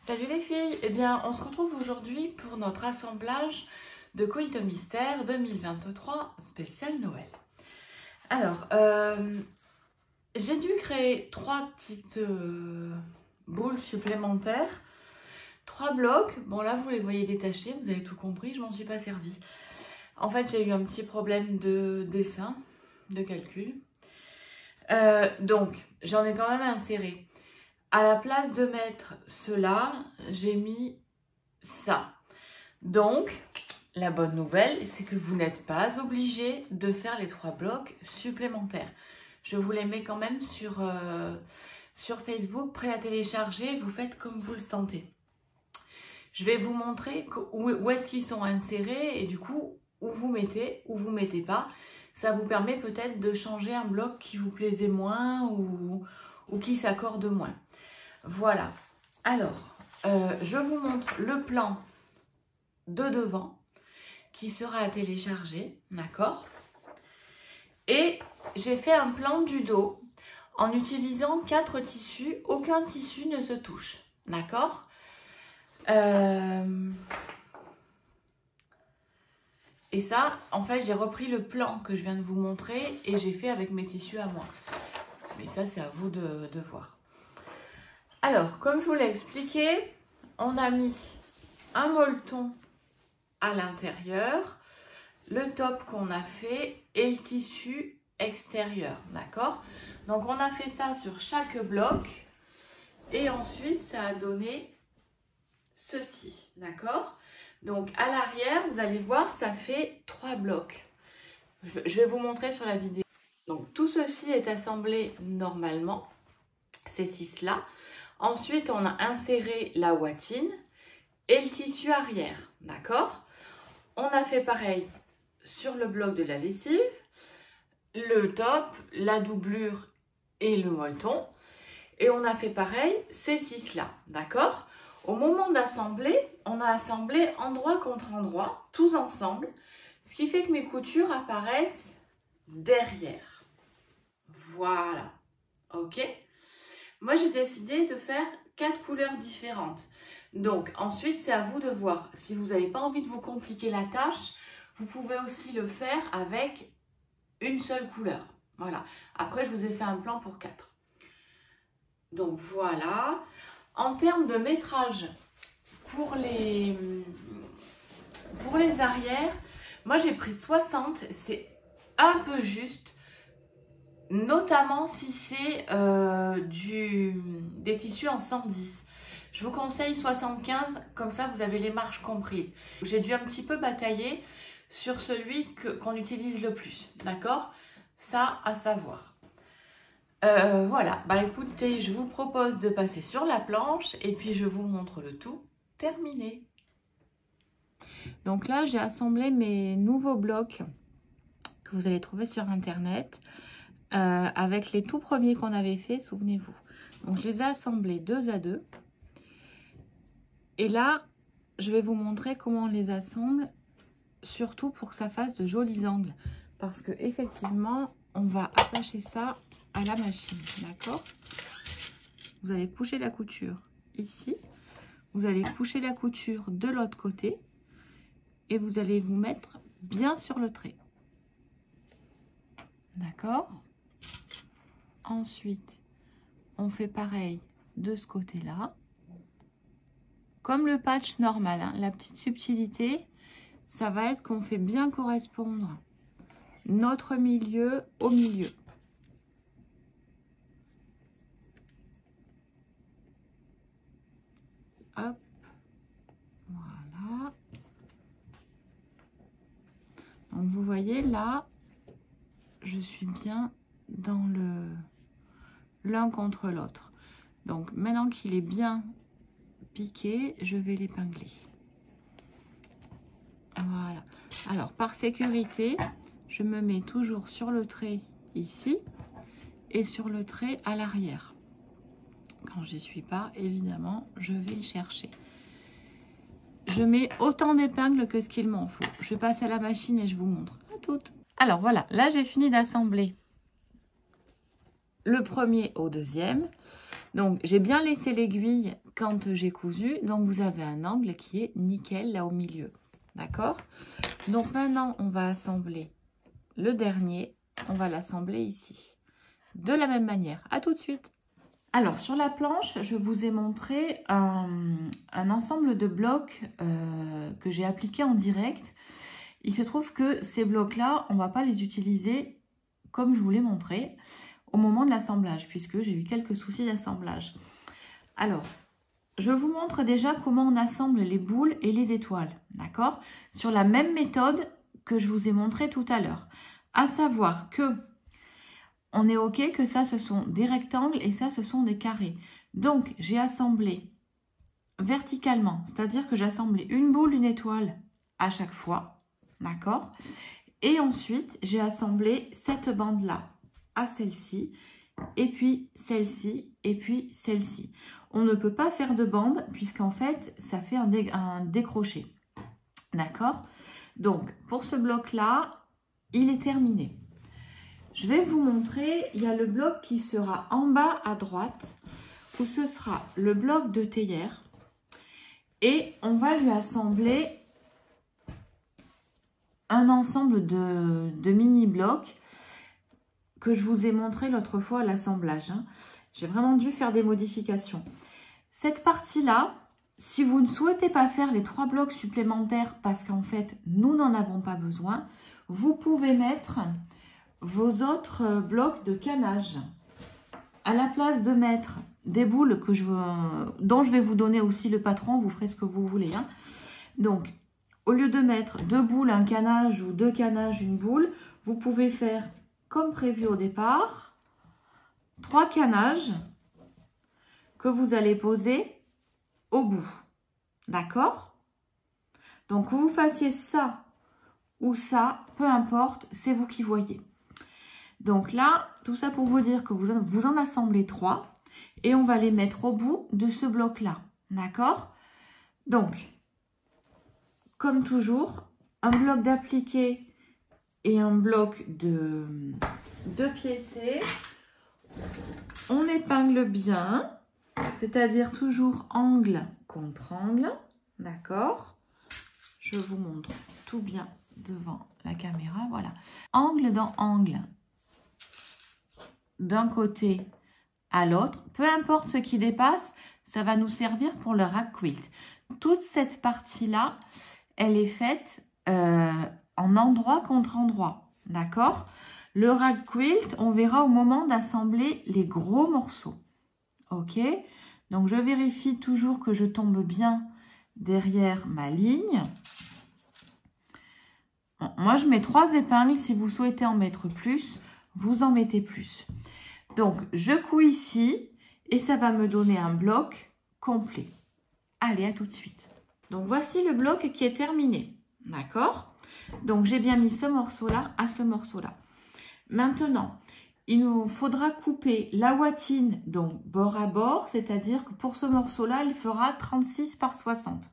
Salut les filles, eh bien on se retrouve aujourd'hui pour notre assemblage de Coïto Mystère 2023 spécial Noël. Alors, j'ai dû créer 3 petites boules supplémentaires, 3 blocs. Bon là vous les voyez détachés, vous avez tout compris, je m'en suis pas servie. En fait j'ai eu un petit problème de dessin, de calcul. Donc j'en ai quand même inséré. À la place de mettre cela, j'ai mis ça. Donc, la bonne nouvelle, c'est que vous n'êtes pas obligé de faire les 3 blocs supplémentaires. Je vous les mets quand même sur Facebook, prêts à télécharger. Vous faites comme vous le sentez. Je vais vous montrer où est-ce qu'ils sont insérés et du coup, où vous mettez pas. Ça vous permet peut-être de changer un bloc qui vous plaisait moins ou qui s'accorde moins. Voilà, alors je vous montre le plan de devant qui sera à télécharger, d'accord? Et j'ai fait un plan du dos en utilisant 4 tissus, aucun tissu ne se touche, d'accord? Et ça, en fait, j'ai repris le plan que je viens de vous montrer et j'ai fait avec mes tissus à moi. Mais ça, c'est à vous de voir. Alors, comme je vous l'ai expliqué, on a mis un molleton à l'intérieur, le top qu'on a fait et le tissu extérieur, d'accord? Donc, on a fait ça sur chaque bloc et ensuite, ça a donné ceci, d'accord? Donc, à l'arrière, vous allez voir, ça fait 3 blocs. Je vais vous montrer sur la vidéo. Donc, tout ceci est assemblé normalement, ces 6-là. Ensuite, on a inséré la ouatine et le tissu arrière, d'accord? On a fait pareil sur le bloc de la lessive, le top, la doublure et le molleton. Et on a fait pareil ces 6-là, d'accord? Au moment d'assembler, on a assemblé endroit contre endroit, tous ensemble, ce qui fait que mes coutures apparaissent derrière. Voilà, ok? Moi, j'ai décidé de faire 4 couleurs différentes. Donc, ensuite, c'est à vous de voir. Si vous n'avez pas envie de vous compliquer la tâche, vous pouvez aussi le faire avec une seule couleur. Voilà. Après, je vous ai fait un plan pour 4. Donc, voilà. En termes de métrage, pour les arrières, moi, j'ai pris 60. C'est un peu juste. Notamment si c'est des tissus en 110. Je vous conseille 75, comme ça vous avez les marges comprises. J'ai dû un petit peu batailler sur celui qu'on utilise le plus, d'accord? Ça à savoir. Voilà, bah écoutez, je vous propose de passer sur la planche et puis je vous montre le tout terminé. Donc là, j'ai assemblé mes nouveaux blocs que vous allez trouver sur internet. Avec les tout premiers qu'on avait fait, souvenez-vous. Donc je les ai assemblés 2 à 2. Et là, je vais vous montrer comment on les assemble, surtout pour que ça fasse de jolis angles. Parce que effectivement, on va attacher ça à la machine, d'accord? Vous allez coucher la couture ici. Vous allez coucher la couture de l'autre côté. Et vous allez vous mettre bien sur le trait. D'accord? Ensuite, on fait pareil de ce côté-là. Comme le patch normal, hein, la petite subtilité, ça va être qu'on fait bien correspondre notre milieu au milieu. Hop, voilà. Donc vous voyez là, je suis bien dans l'un contre l'autre. Donc maintenant qu'il est bien piqué, je vais l'épingler. Voilà. Alors par sécurité, je me mets toujours sur le trait ici et sur le trait à l'arrière. Quand j'y suis pas, évidemment, je vais le chercher. Je mets autant d'épingles que ce qu'il m'en faut. Je passe à la machine et je vous montre. À toutes. Alors voilà, là j'ai fini d'assembler le premier au deuxième. Donc, j'ai bien laissé l'aiguille quand j'ai cousu. Donc, vous avez un angle qui est nickel là au milieu. D'accord? Donc, maintenant, on va assembler le dernier. On va l'assembler ici. De la même manière. À tout de suite. Alors, sur la planche, je vous ai montré un ensemble de blocs que j'ai appliqué en direct. Il se trouve que ces blocs-là, on ne va pas les utiliser comme je vous l'ai montré au moment de l'assemblage, puisque j'ai eu quelques soucis d'assemblage. Alors, je vous montre déjà comment on assemble les boules et les étoiles, d'accord? Sur la même méthode que je vous ai montré tout à l'heure. À savoir que on est OK que ça, ce sont des rectangles et ça, ce sont des carrés. Donc, j'ai assemblé verticalement, c'est-à-dire que j'ai assemblé une boule, une étoile à chaque fois, d'accord? Et ensuite, j'ai assemblé cette bande-là à celle-ci, et puis celle-ci, et puis celle-ci. On ne peut pas faire de bande, puisqu'en fait, ça fait un décroché, d'accord? Donc, pour ce bloc-là, il est terminé. Je vais vous montrer, il y a le bloc qui sera en bas à droite, où ce sera le bloc de théière. Et on va lui assembler un ensemble de mini-blocs que je vous ai montré l'autre fois à l'assemblage. J'ai vraiment dû faire des modifications. Cette partie-là, si vous ne souhaitez pas faire les 3 blocs supplémentaires, parce qu'en fait, nous n'en avons pas besoin, vous pouvez mettre vos autres blocs de canage. À la place de mettre des boules dont je vais vous donner aussi le patron, vous ferez ce que vous voulez. Donc, au lieu de mettre 2 boules, un canage ou 2 canages, une boule, vous pouvez faire comme prévu au départ, 3 canages que vous allez poser au bout. D'accord? Donc, que vous fassiez ça ou ça, peu importe, c'est vous qui voyez. Donc là, tout ça pour vous dire que vous en assemblez 3 et on va les mettre au bout de ce bloc-là. D'accord? Donc, comme toujours, un bloc d'appliqué et un bloc de piécé. On épingle bien, c'est-à-dire toujours angle contre angle. D'accord? Je vous montre tout bien devant la caméra. Voilà. Angle dans angle. D'un côté à l'autre, peu importe ce qui dépasse, ça va nous servir pour le rag quilt. Toute cette partie-là, elle est faite en endroit contre endroit, d'accord? Le rag quilt, on verra au moment d'assembler les gros morceaux, ok? Donc, je vérifie toujours que je tombe bien derrière ma ligne. Bon, moi, je mets 3 épingles. Si vous souhaitez en mettre plus, vous en mettez plus. Donc, je couds ici et ça va me donner un bloc complet. Allez, à tout de suite. Donc, voici le bloc qui est terminé. D'accord? Donc, j'ai bien mis ce morceau-là à ce morceau-là. Maintenant, il nous faudra couper la watine, donc bord à bord, c'est-à-dire que pour ce morceau-là, il fera 36 par 60.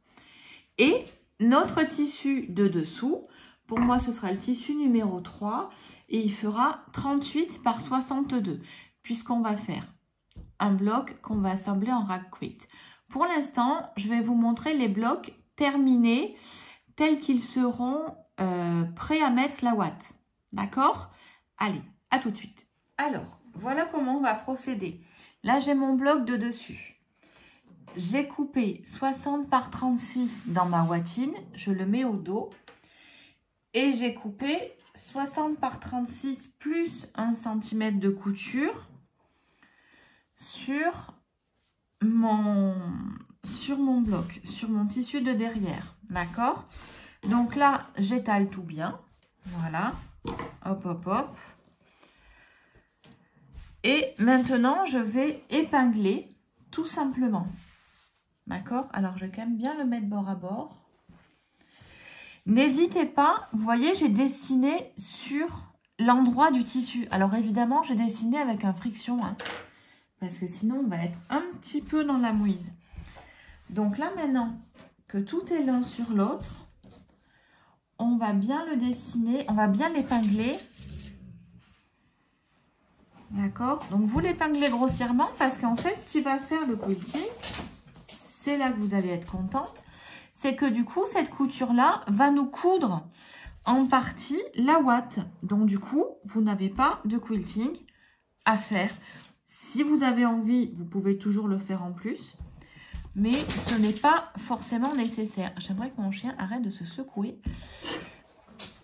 Et notre tissu de dessous, pour moi, ce sera le tissu numéro 3 et il fera 38 par 62. Puisqu'on va faire un bloc qu'on va assembler en rag quilt. Pour l'instant, je vais vous montrer les blocs terminés tels qu'ils seront prêts à mettre la ouate. D'accord? Allez, à tout de suite. Alors, voilà comment on va procéder. Là, j'ai mon bloc de dessus. J'ai coupé 60 par 36 dans ma watine. Je le mets au dos. Et j'ai coupé 60 par 36 plus 1 cm de couture sur mon bloc, sur mon tissu de derrière, d'accord? Donc là, j'étale tout bien, voilà, hop, hop, hop. Et maintenant, je vais épingler tout simplement, d'accord? Alors, je vais quand même bien le mettre bord à bord. N'hésitez pas, vous voyez, j'ai dessiné sur l'endroit du tissu. Alors, évidemment, j'ai dessiné avec un friction, parce que sinon, on va être un petit peu dans la mouise. Donc là, maintenant que tout est l'un sur l'autre, on va bien le dessiner, on va bien l'épingler. D'accord? Donc, vous l'épinglez grossièrement parce qu'en fait, ce qui va faire le quilting, c'est là que vous allez être contente, c'est que du coup, cette couture-là va nous coudre en partie la ouate. Donc, du coup, vous n'avez pas de quilting à faire. Si vous avez envie, vous pouvez toujours le faire en plus, mais ce n'est pas forcément nécessaire. J'aimerais que mon chien arrête de se secouer.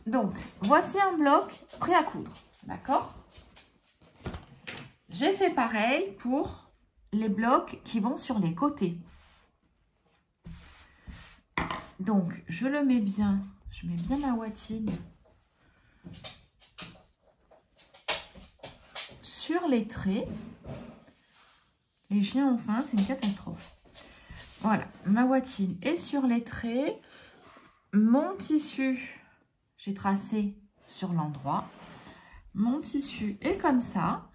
Donc, voici un bloc prêt à coudre. D'accord? J'ai fait pareil pour les blocs qui vont sur les côtés. Donc, je le mets bien. Je mets bien ma ouatine sur les traits. Les chiens ont faim, c'est une catastrophe. Voilà, ma ouatine est sur les traits. Mon tissu, j'ai tracé sur l'endroit. Mon tissu est comme ça.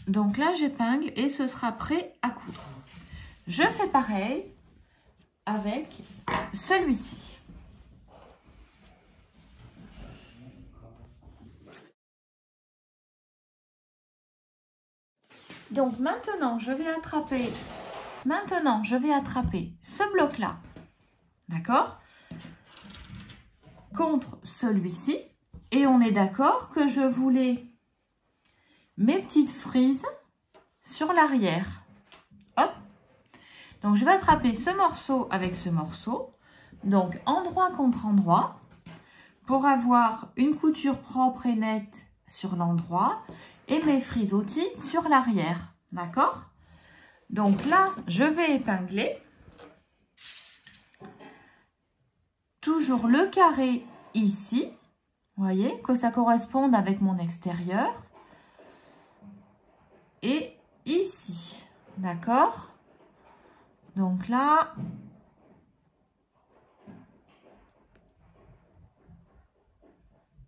Donc là, j'épingle et ce sera prêt à coudre. Je fais pareil avec celui-ci. Donc maintenant, je vais attraper ce bloc-là, d'accord, contre celui-ci. Et on est d'accord que je voulais mes petites frises sur l'arrière. Hop. Donc, je vais attraper ce morceau avec ce morceau. Donc, endroit contre endroit pour avoir une couture propre et nette sur l'endroit et mes frisottis sur l'arrière. D'accord? Donc là, je vais épingler. Toujours le carré ici. Vous voyez, que ça corresponde avec mon extérieur. Et ici. D'accord? Donc là,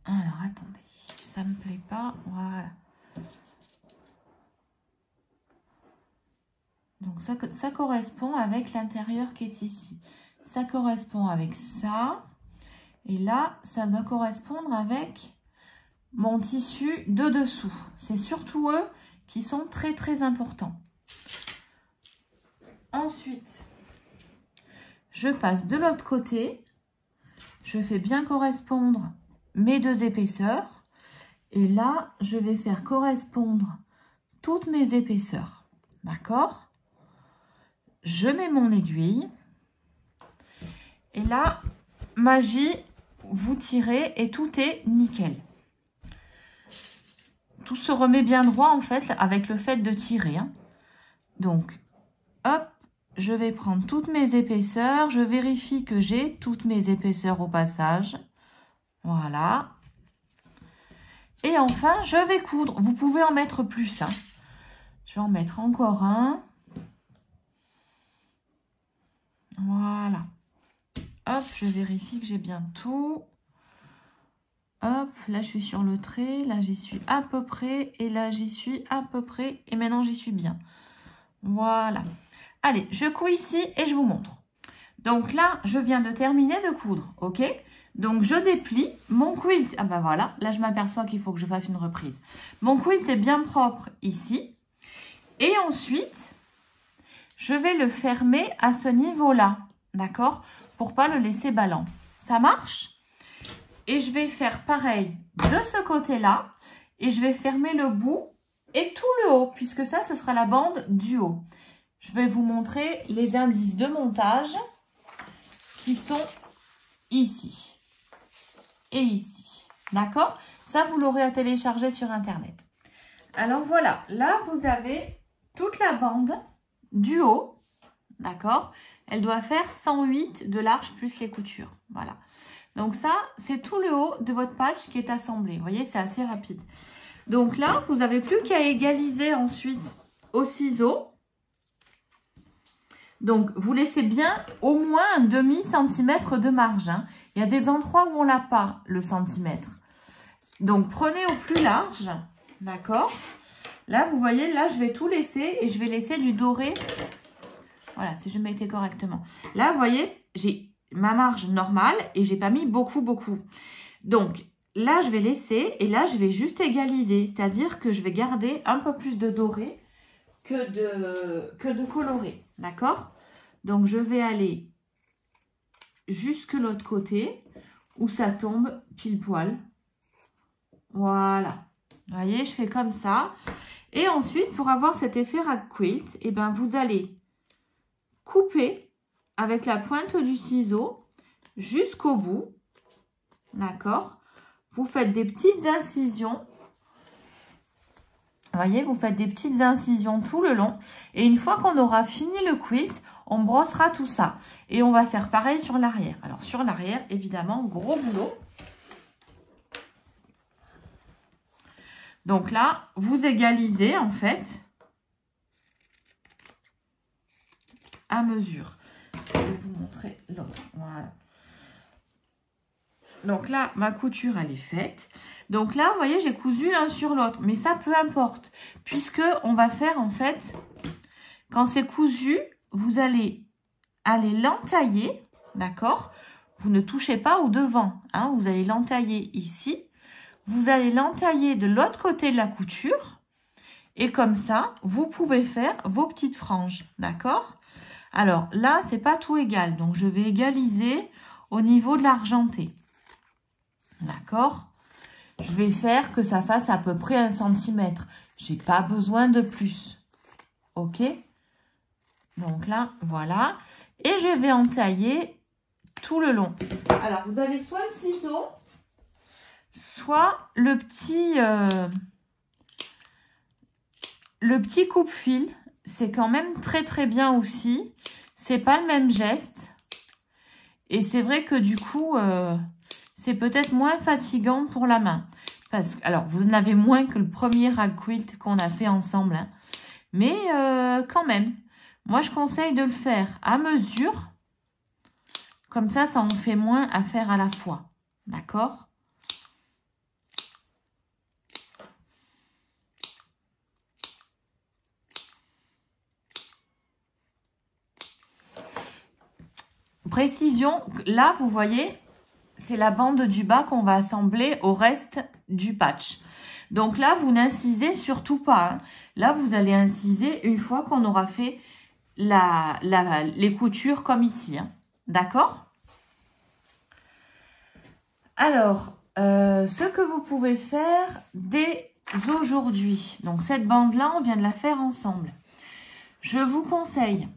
alors attendez, ça me plaît pas, voilà. Donc ça correspond avec l'intérieur qui est ici. Ça correspond avec ça. Et là, ça doit correspondre avec mon tissu de dessous. C'est surtout eux qui sont très très importants. Ensuite, je passe de l'autre côté. Je fais bien correspondre mes deux épaisseurs. Et là, je vais faire correspondre toutes mes épaisseurs. D'accord? Je mets mon aiguille. Et là, magie, vous tirez et tout est nickel. Tout se remet bien droit en fait avec le fait de tirer. Hein. Donc, hop, je vais prendre toutes mes épaisseurs. Je vérifie que j'ai toutes mes épaisseurs au passage. Voilà. Et enfin, je vais coudre. Vous pouvez en mettre plus. Hein. Je vais en mettre encore un. Voilà. Hop, je vérifie que j'ai bien tout. Hop, là je suis sur le trait. Là j'y suis à peu près. Et là j'y suis à peu près. Et maintenant j'y suis bien. Voilà. Allez, je couds ici et je vous montre. Donc là, je viens de terminer de coudre. Ok? Donc je déplie mon quilt. Ah ben voilà, là je m'aperçois qu'il faut que je fasse une reprise. Mon quilt est bien propre ici. Et ensuite, je vais le fermer à ce niveau-là. D'accord? Pour pas le laisser ballant. Ça marche? Et je vais faire pareil de ce côté-là. Et je vais fermer le bout et tout le haut. Puisque ça, ce sera la bande du haut. Je vais vous montrer les indices de montage qui sont ici et ici. D'accord? Ça, vous l'aurez à télécharger sur Internet. Alors voilà, là, vous avez toute la bande du haut. D'accord? Elle doit faire 108 de large plus les coutures. Voilà. Donc ça, c'est tout le haut de votre page qui est assemblé. Vous voyez, c'est assez rapide. Donc là, vous n'avez plus qu'à égaliser ensuite au ciseau. Donc, vous laissez bien au moins un demi-centimètre de marge. Hein. Il y a des endroits où on n'a pas le centimètre. Donc, prenez au plus large. D'accord? Là, vous voyez, là, je vais tout laisser et je vais laisser du doré. Voilà, si je mettais correctement. Là, vous voyez, j'ai ma marge normale et j'ai pas mis beaucoup. Donc, là, je vais laisser et là, je vais juste égaliser. C'est-à-dire que je vais garder un peu plus de doré que de coloré. D'accord? Donc, je vais aller jusque l'autre côté où ça tombe pile poil. Voilà. Vous voyez, je fais comme ça. Et ensuite, pour avoir cet effet rag quilt, eh ben, vous allez couper avec la pointe du ciseau jusqu'au bout. D'accord? Vous faites des petites incisions. Vous voyez, vous faites des petites incisions tout le long. Et une fois qu'on aura fini le quilt, on brossera tout ça. Et on va faire pareil sur l'arrière. Alors, sur l'arrière, évidemment, gros boulot. Donc là, vous égalisez, en fait, à mesure. Je vais vous montrer l'autre. Voilà. Donc là, ma couture, elle est faite. Donc là, vous voyez, j'ai cousu l'un sur l'autre. Mais ça, peu importe. Puisque on va faire, en fait, quand c'est cousu, vous allez l'entailler. D'accord? Vous ne touchez pas au devant. Hein, vous allez l'entailler ici. Vous allez l'entailler de l'autre côté de la couture. Et comme ça, vous pouvez faire vos petites franges. D'accord? Alors là, c'est pas tout égal. Donc, je vais égaliser au niveau de l'argenté. D'accord? Je vais faire que ça fasse à peu près 1 cm. J'ai pas besoin de plus. Ok? Donc là, voilà. Et je vais entailler tout le long. Alors, vous avez soit le ciseau, soit le petit coupe-fil. C'est quand même très très bien aussi. C'est pas le même geste. Et c'est vrai que du coup, c'est peut-être moins fatigant pour la main. Parce que, alors, vous en avez moins que le premier rag quilt qu'on a fait ensemble. Hein. Mais quand même, moi je conseille de le faire à mesure. Comme ça, ça en fait moins à faire à la fois. D'accord ? Précision, là, vous voyez, c'est la bande du bas qu'on va assembler au reste du patch. Donc là, vous n'incisez surtout pas. Hein. Là, vous allez inciser une fois qu'on aura fait les coutures comme ici. Hein. D'accord? Alors, ce que vous pouvez faire dès aujourd'hui. Donc, cette bande-là, on vient de la faire ensemble. Je vous conseille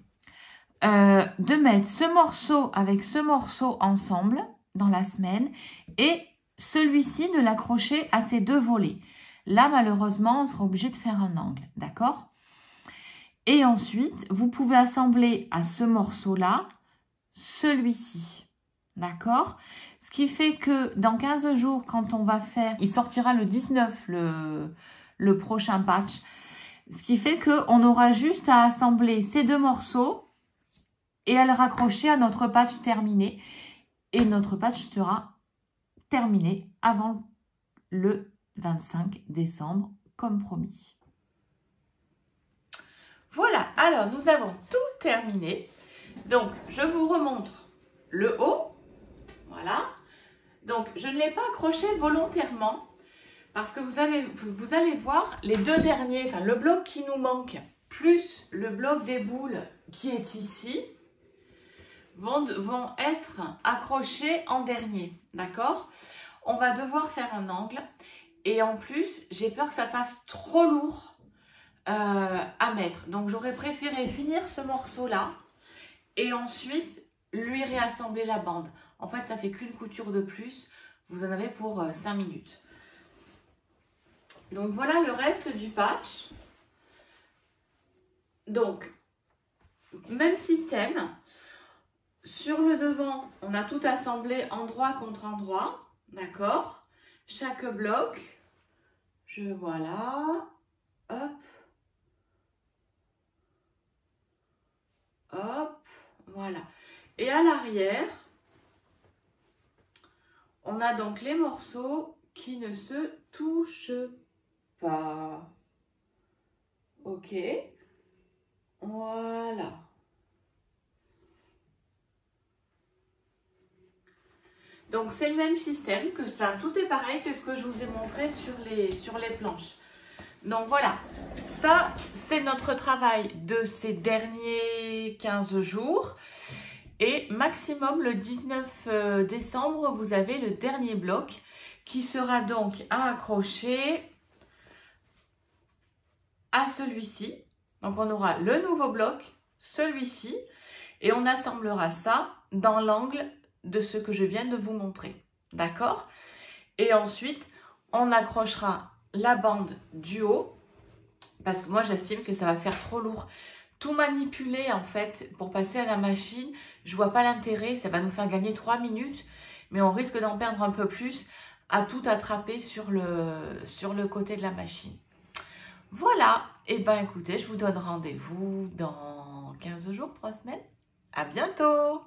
de mettre ce morceau avec ce morceau ensemble dans la semaine et celui-ci de l'accrocher à ces deux volets. Là, malheureusement, on sera obligé de faire un angle, d'accord? Et ensuite, vous pouvez assembler à ce morceau-là celui-ci, d'accord? Ce qui fait que dans 15 jours, quand on va faire, il sortira le 19, le prochain patch, ce qui fait qu'on aura juste à assembler ces deux morceaux et à le raccrocher à notre patch terminé. Et notre patch sera terminé avant le 25 décembre, comme promis. Voilà, alors nous avons tout terminé. Donc, je vous remontre le haut. Voilà. Donc, je ne l'ai pas accroché volontairement parce que vous allez voir les deux derniers, enfin le bloc qui nous manque, plus le bloc des boules qui est ici, vont être accrochés en dernier, d'accord? On va devoir faire un angle et en plus, j'ai peur que ça fasse trop lourd à mettre. Donc, j'aurais préféré finir ce morceau-là et ensuite lui réassembler la bande. En fait, ça fait qu'une couture de plus. Vous en avez pour 5 minutes. Donc, voilà le reste du patch. Donc, même système. Sur le devant, on a tout assemblé endroit contre endroit, d'accord? Chaque bloc, voilà, hop, hop, voilà. Et à l'arrière, on a donc les morceaux qui ne se touchent pas. Ok, voilà. Donc c'est le même système que ça, tout est pareil que ce que je vous ai montré sur les planches. Donc voilà, ça c'est notre travail de ces derniers 15 jours. Et maximum le 19 décembre, vous avez le dernier bloc qui sera donc à accrocher à celui-ci. Donc on aura le nouveau bloc, celui-ci, et on assemblera ça dans l'angle de ce que je viens de vous montrer. D'accord? Et ensuite, on accrochera la bande du haut, parce que moi j'estime que ça va faire trop lourd. Tout manipuler en fait pour passer à la machine, je vois pas l'intérêt, ça va nous faire gagner 3 minutes, mais on risque d'en perdre un peu plus à tout attraper sur le côté de la machine. Voilà, et ben écoutez, je vous donne rendez-vous dans 15 jours, 3 semaines. À bientôt!